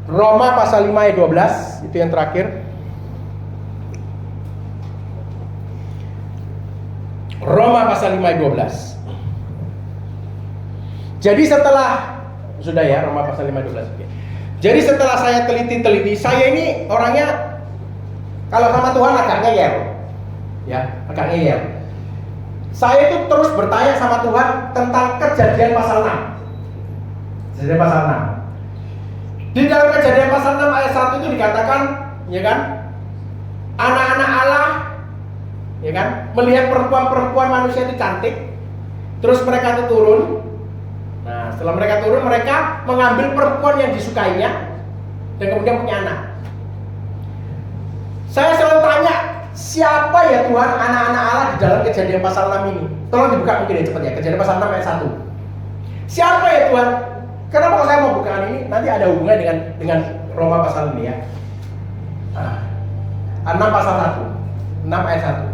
Speaker 1: Roma pasal 5 ayat 12, itu yang terakhir. Roma pasal 5 ayat 12. Jadi setelah sudah ya, Roma pasal 5 ayat 12. Oke. Jadi setelah saya teliti, saya ini orangnya kalau sama Tuhan agak ngeyel. Ya, agak ngeyel. Saya itu terus bertanya sama Tuhan tentang Kejadian pasal 6. Kejadian pasal 6. Di dalam Kejadian pasal 6 ayat 1 itu dikatakan, ya kan? Anak-anak Allah, ya kan? Melihat perempuan-perempuan manusia itu cantik, terus mereka itu turun. Nah, setelah mereka turun, mereka mengambil perempuan yang disukainya dan kemudian punya anak. Saya selalu tanya, siapa ya Tuhan anak-anak Allah di dalam Kejadian pasal 6 ini? Tolong dibuka mungkin ya cepat ya, Kejadian pasal 6 ayat 1. Siapa ya Tuhan? Kenapa kalau saya mau bukaan ini? Nanti ada hubungannya dengan Roma pasal ini ya. 6 pasal 1, 6 ayat 1.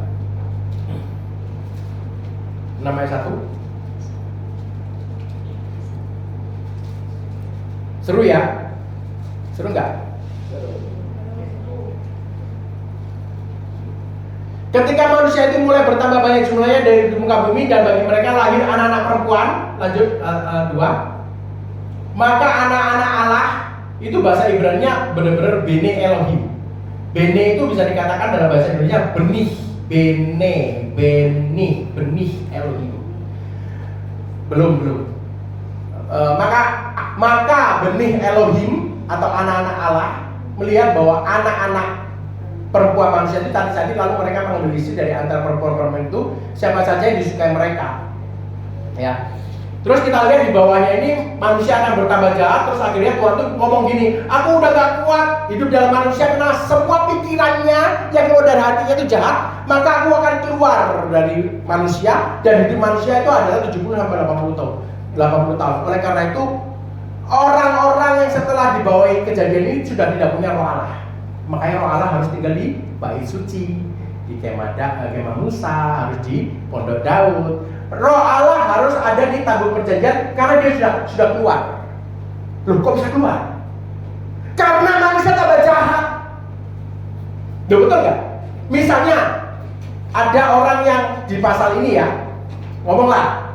Speaker 1: 6 ayat 1. Seru ya? Seru nggak? Ketika manusia itu mulai bertambah banyak jumlahnya dari muka bumi dan bagi mereka lahir anak-anak perempuan, lanjut 2. Maka anak-anak Allah itu bahasa Ibrani-nya benar-benar bene Elohim. Bene itu bisa dikatakan dalam bahasa Indonesia benih, benih Elohim. Belum. Maka benih Elohim atau anak-anak Allah melihat bahwa anak-anak perempuan manusia itu cantik-cantik, lalu mereka mengambil istri dari antara perempuan-perempuan itu siapa saja yang disukai mereka. Ya. Terus kita lihat di bawahnya ini manusia akan bertambah jahat. Terus akhirnya Tuhan tuh ngomong gini, aku udah gak kuat hidup dalam manusia karena semua pikirannya yang keluar dari hatinya itu jahat. Maka aku akan keluar dari manusia dan hidup manusia itu adalah 70 sampai 80 tahun. 80 tahun. Oleh karena itu orang-orang yang setelah dibawahi kejadian ini sudah tidak punya roh Allah. Makanya roh Allah harus tinggal di bait suci, di kemah Musa, harus di pondok Daud. Roh Allah harus ada di tabur perjanjian karena dia sudah keluar. Loh, kok bisa keluar? Karena manusia tambah jahat. Loh, betul nggak? Misalnya ada orang yang di pasal ini ya, ngomonglah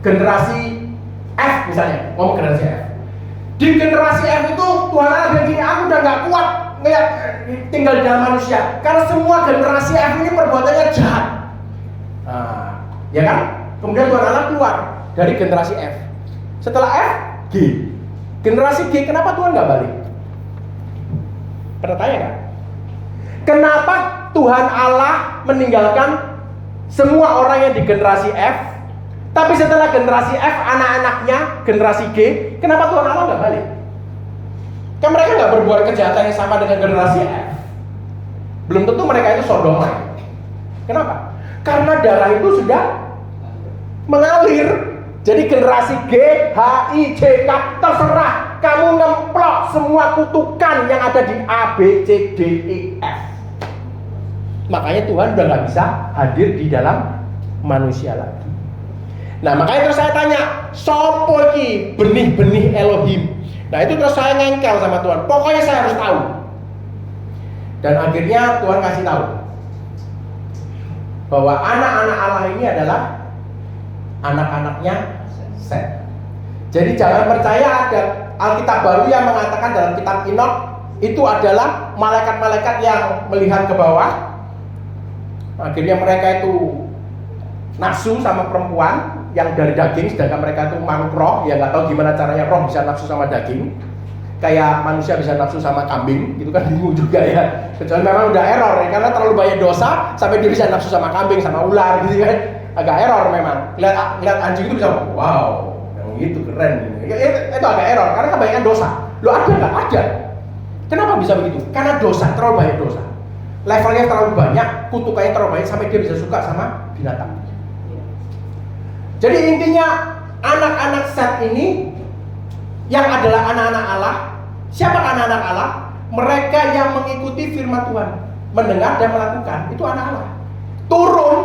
Speaker 1: generasi F misalnya, ngomong generasi F. Di generasi F itu Tuhan Allah bilang gini, aku udah nggak kuat ngeliat tinggal di dalam manusia karena semua generasi F ini perbuatannya jahat. Ya kan? Kemudian Tuhan Allah keluar dari generasi F. Setelah F, G. Generasi G, kenapa Tuhan nggak balik? Pernah tanya kan? Kenapa Tuhan Allah meninggalkan semua orang yang di generasi F, tapi setelah generasi F, anak-anaknya generasi G, kenapa Tuhan Allah nggak balik? Kan mereka nggak berbuat kejahatan yang sama dengan generasi F. Belum tentu mereka itu sodomite. Kenapa? Karena darah itu sudah mengalir. Jadi generasi G, H, I, J, K, terserah kamu ngemplok semua kutukan yang ada di A, B, C, D, E, F. Makanya Tuhan udah nggak bisa hadir di dalam manusia lagi. Nah, makanya terus saya tanya, sopo iki benih-benih Elohim? Nah, itu terus saya ngengkel sama Tuhan. Pokoknya saya harus tahu. Dan akhirnya Tuhan kasih tahu bahwa anak-anak Allah ini adalah anak-anaknya Set. Jadi jangan percaya ada Alkitab baru yang mengatakan dalam kitab Inok itu adalah malaikat-malaikat yang melihat ke bawah. Akhirnya mereka itu nafsu sama perempuan yang dari daging, sedangkan mereka itu makhluk roh, ya nggak tahu gimana caranya roh bisa nafsu sama daging. Kayak manusia bisa nafsu sama kambing, gitu kan bingung juga ya. Kecuali memang udah error ya, karena terlalu banyak dosa sampai dia bisa nafsu sama kambing, sama ular gitu kan. Agak error memang. Lihat anjing itu bisa, wow, yang itu keren. Itu agak error karena kebanyakan dosa. Lo ada nggak? Ada. Kenapa bisa begitu? Karena dosa, terlalu banyak dosa. Levelnya terlalu banyak, kutukannya terlalu banyak sampai dia bisa suka sama binatang. Jadi intinya anak-anak Set ini yang adalah anak-anak Allah. Siapa anak-anak Allah? Mereka yang mengikuti firman Tuhan, mendengar dan melakukan. Itu anak Allah. Turun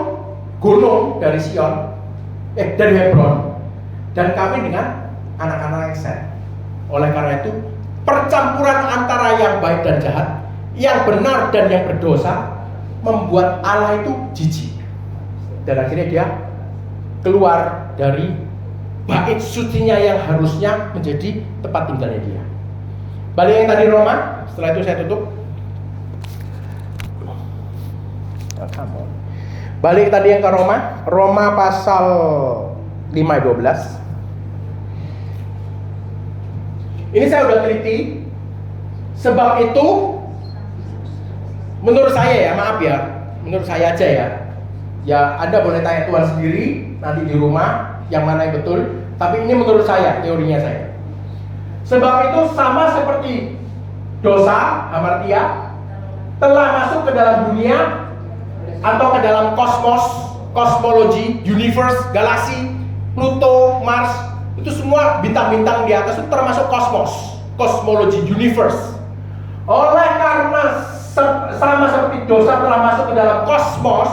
Speaker 1: gunung dari Sion, dari Hebron, dan kawin dengan anak-anak Set. Oleh karena itu, percampuran antara yang baik dan jahat, yang benar dan yang berdosa, membuat Allah itu jijik. Dan akhirnya dia keluar dari bait sucinya yang harusnya menjadi tempat tinggalnya dia. Balik yang tadi Roma, setelah itu saya tutup. Balik tadi yang ke Roma, Roma pasal 5 ayat 12. Ini saya udah teliti. Sebab itu menurut saya ya, maaf ya, menurut saya aja ya. Ya Anda boleh tanya Tuhan sendiri nanti di rumah yang mana yang betul. Tapi ini menurut saya, teorinya saya. Sebab itu sama seperti dosa, hamartia, telah masuk ke dalam dunia atau ke dalam kosmos, kosmologi, universe, galaksi, Pluto, Mars, itu semua bintang-bintang di atas itu termasuk kosmos, kosmologi, universe. Oleh karena sama seperti dosa telah masuk ke dalam kosmos,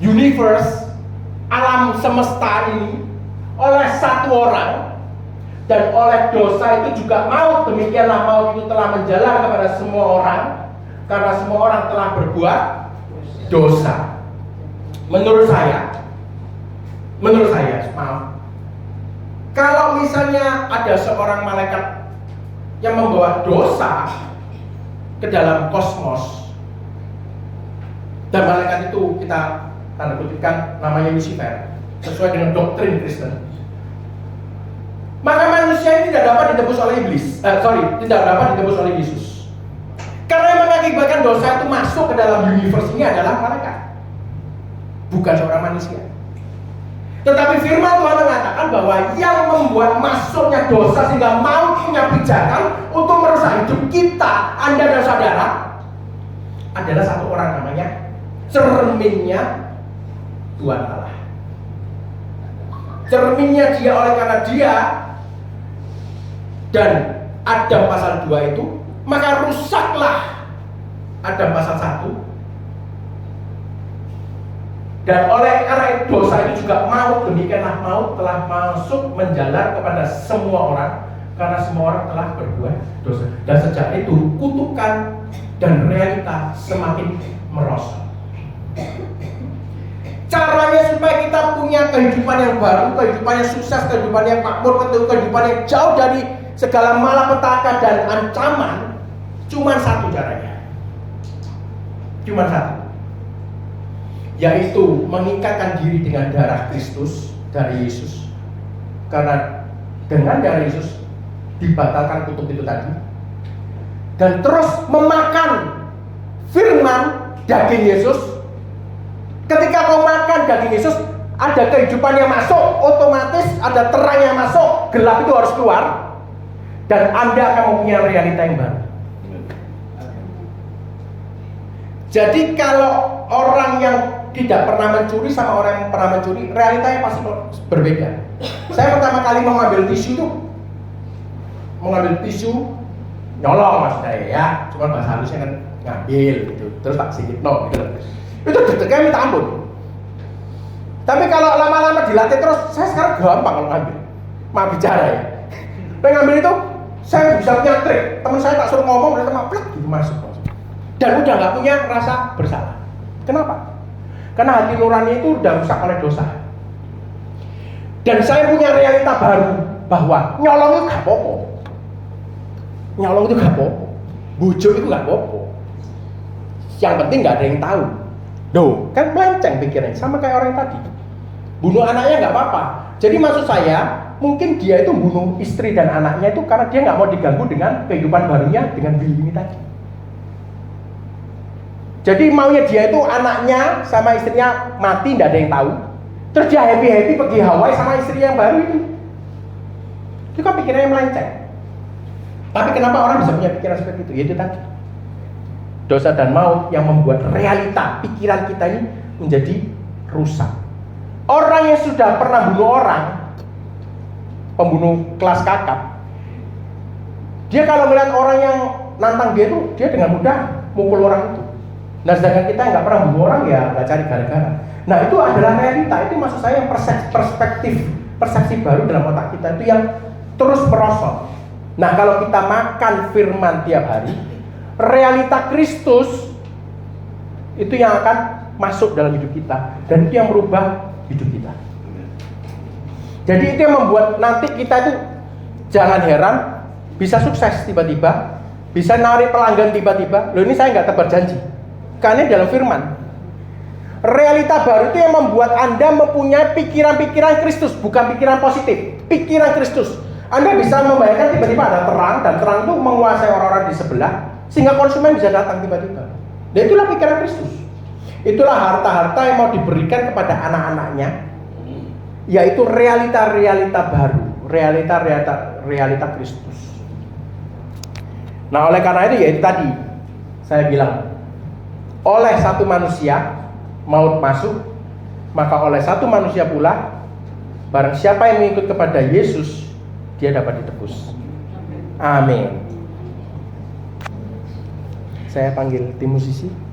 Speaker 1: universe, alam semesta ini oleh satu orang, dan oleh dosa itu juga maut, demikianlah maut itu telah menjalar kepada semua orang karena semua orang telah berbuat dosa. Menurut saya, maaf, kalau misalnya ada seorang malaikat yang membawa dosa ke dalam kosmos, dan malaikat itu kita tanda kutipkan namanya Lucifer sesuai dengan doktrin Kristen, maka manusia ini tidak dapat ditebus oleh tidak dapat ditebus oleh Yesus. Karena yang mengakibatkan dosa itu masuk ke dalam universe ini adalah malaikat, bukan seorang manusia. Tetapi firman Tuhan mengatakan bahwa yang membuat masuknya dosa sehingga maut punya pijakan untuk merusak hidup kita, Anda dan saudara, adalah satu orang, namanya cerminnya Tuhan Allah. Cerminnya dia, oleh karena dia dan Adam pasal 2 itu, maka rusaklah Adam pasal 1. Dan oleh karena itu dosa itu juga maut, demikianlah maut telah masuk menjalar kepada semua orang karena semua orang telah berbuat dosa. Dan sejak itu kutukan dan realita semakin merosot. Caranya supaya kita punya kehidupan yang baru, kehidupan yang sukses, kehidupan yang makmur, kehidupan yang jauh dari segala malapetaka dan ancaman, cuma satu caranya. Cuma satu. Yaitu mengikatkan diri dengan darah Kristus dari Yesus. Karena dengan darah Yesus dibatalkan kutuk itu tadi. Dan terus memakan firman daging Yesus. Ketika kau makan daging Yesus, ada kehidupan yang masuk, otomatis ada terang yang masuk, gelap itu harus keluar, dan Anda akan mempunyai realita yang baru. Jadi kalau orang yang tidak pernah mencuri sama orang yang pernah mencuri, realitanya pasti berbeda. Saya pertama kali mau ngambil tisu, nyolong mas saya ya, cuma bahasa halusnya kan ngambil gitu, terus tak sikit no gitu. Itu deg-degan minta ampun. Tapi kalau lama-lama dilatih terus, saya sekarang gampang kalau ngambil. Maaf bicara ya. Ngambil itu, saya bisa punya trik. Teman saya tak suruh ngomong, dia cuma plek gitu masuk. Dan udah nggak punya rasa bersalah. Kenapa? Karena hati nurani itu udah rusak oleh dosa. Dan saya punya realita baru bahwa nyolong itu gak apa-apa. Nyolong itu gak apa-apa. Bujuk itu gak apa-apa. Yang penting gak ada yang tahu. Loh, kan melenceng pikirannya, sama kayak orang tadi. Bunuh anaknya nggak apa-apa. Jadi maksud saya, mungkin dia itu bunuh istri dan anaknya itu karena dia nggak mau diganggu dengan kehidupan barunya dengan Billy ini tadi. Jadi maunya dia itu anaknya sama istrinya mati, nggak ada yang tahu. Terus dia happy-happy pergi Hawaii sama istri yang baru ini. Itu kan pikirannya melenceng. Tapi kenapa orang bisa punya pikiran seperti itu? Yaitu tadi, dosa dan maut yang membuat realita pikiran kita ini menjadi rusak. Orang yang sudah pernah bunuh orang, pembunuh kelas kakap, dia kalau melihat orang yang nantang dia itu, dia dengan mudah mukul orang itu. Nah sedangkan kita nggak pernah bunuh orang, ya nggak cari gara-gara. Nah itu adalah realita. Itu maksud saya yang persepsi baru dalam otak kita itu yang terus merosot. Nah kalau kita makan firman tiap hari, realita Kristus itu yang akan masuk dalam hidup kita, dan itu yang merubah hidup kita. Jadi itu yang membuat nanti kita itu jangan heran bisa sukses tiba-tiba, bisa narik pelanggan tiba-tiba. Loh ini saya nggak tebar janji, karena dalam firman. Realita baru itu yang membuat Anda mempunyai pikiran-pikiran Kristus, bukan pikiran positif, pikiran Kristus. Anda bisa membayangkan tiba-tiba ada terang, dan terang itu menguasai orang-orang di sebelah, sehingga konsumen bisa datang tiba-tiba. Dan itulah pikiran Kristus. Itulah harta-harta yang mau diberikan kepada anak-anaknya, yaitu realita-realita baru, realita Kristus. Nah oleh karena itu yaitu tadi saya bilang, oleh satu manusia maut masuk, maka oleh satu manusia pula barang siapa yang mengikut kepada Yesus, dia dapat ditebus. Amin. Saya panggil tim musisi.